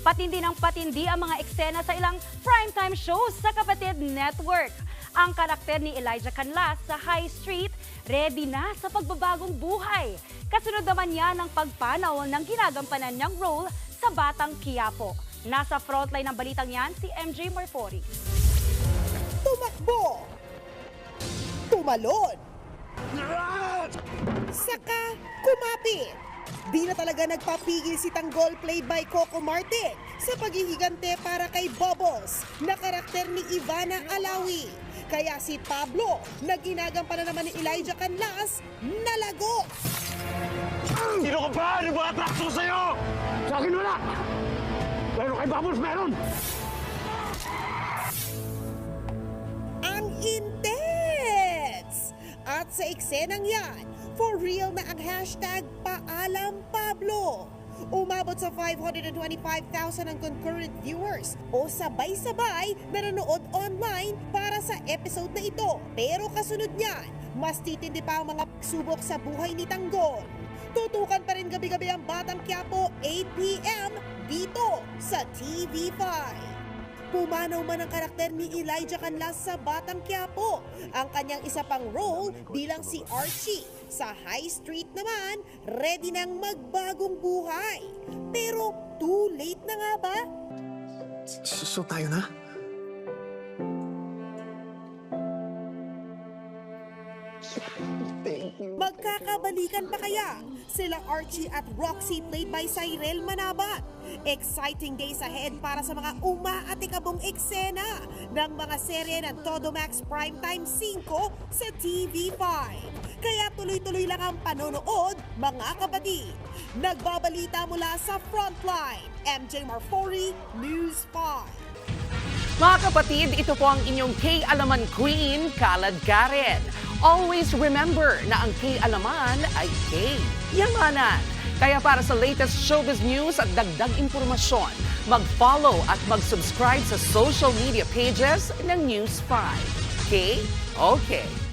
Patindi ng patindi ang mga eksena sa ilang primetime shows sa Kapatid Network. Ang karakter ni Elijah Canlas sa High Street, ready na sa pagbabagong buhay. Kasunod naman niya ng pagpanaw ng ginagampanan niyang role sa Batang Quiapo. Nasa frontline ng balitang yan si MJ Marfori. Tumakbo, tumalon, saka kumapit. Di na talaga nagpapigil si Tanggol played by Coco Martin sa paghihigante para kay Bubbles na karakter ni Ivana Alawi. Kaya si Pablo na ginagampanan naman ni Elijah Canlas nalago. Sino ka ba? Ano ba atrakso sa'yo? Sa akin wala! Pero kay Bubbles meron! Ang intense! At sa eksenang yan, for real na ang hashtag Paalam Pablo. Umabot sa 525,000 ang concurrent viewers o sabay-sabay na nanood online para sa episode na ito. Pero kasunod niyan, mas titindi pa ang mga pagsubok sa buhay ni Tanggol. Tutukan pa rin gabi-gabi ang Batang Quiapo 8 p.m. dito sa TV5. Pumanaw man ang karakter ni Elijah Canlas sa Batang Quiapo. Ang kanyang isa pang role bilang si Archie. Sa High Street naman, ready nang magbagong buhay. Pero too late na nga ba? So tayo na? Magkakabalikan pa kaya sila Archie at Roxy played by Cyrel Manabat? Exciting days ahead para sa mga umaatikabong eksena ng mga serye ng Todo Max Primetime 5 sa TV5. Kaya tuloy-tuloy lang ang panonood, mga kapatid. Nagbabalita mula sa Frontline, MJ Marfori, News 5. Mga kapatid, ito po ang inyong K-Alaman Queen, Kalad Karen. Always remember na ang K-Alaman ay K-Yamanan. Kaya para sa latest showbiz news at dagdag impormasyon, mag-follow at mag-subscribe sa social media pages ng News 5. K? Okay.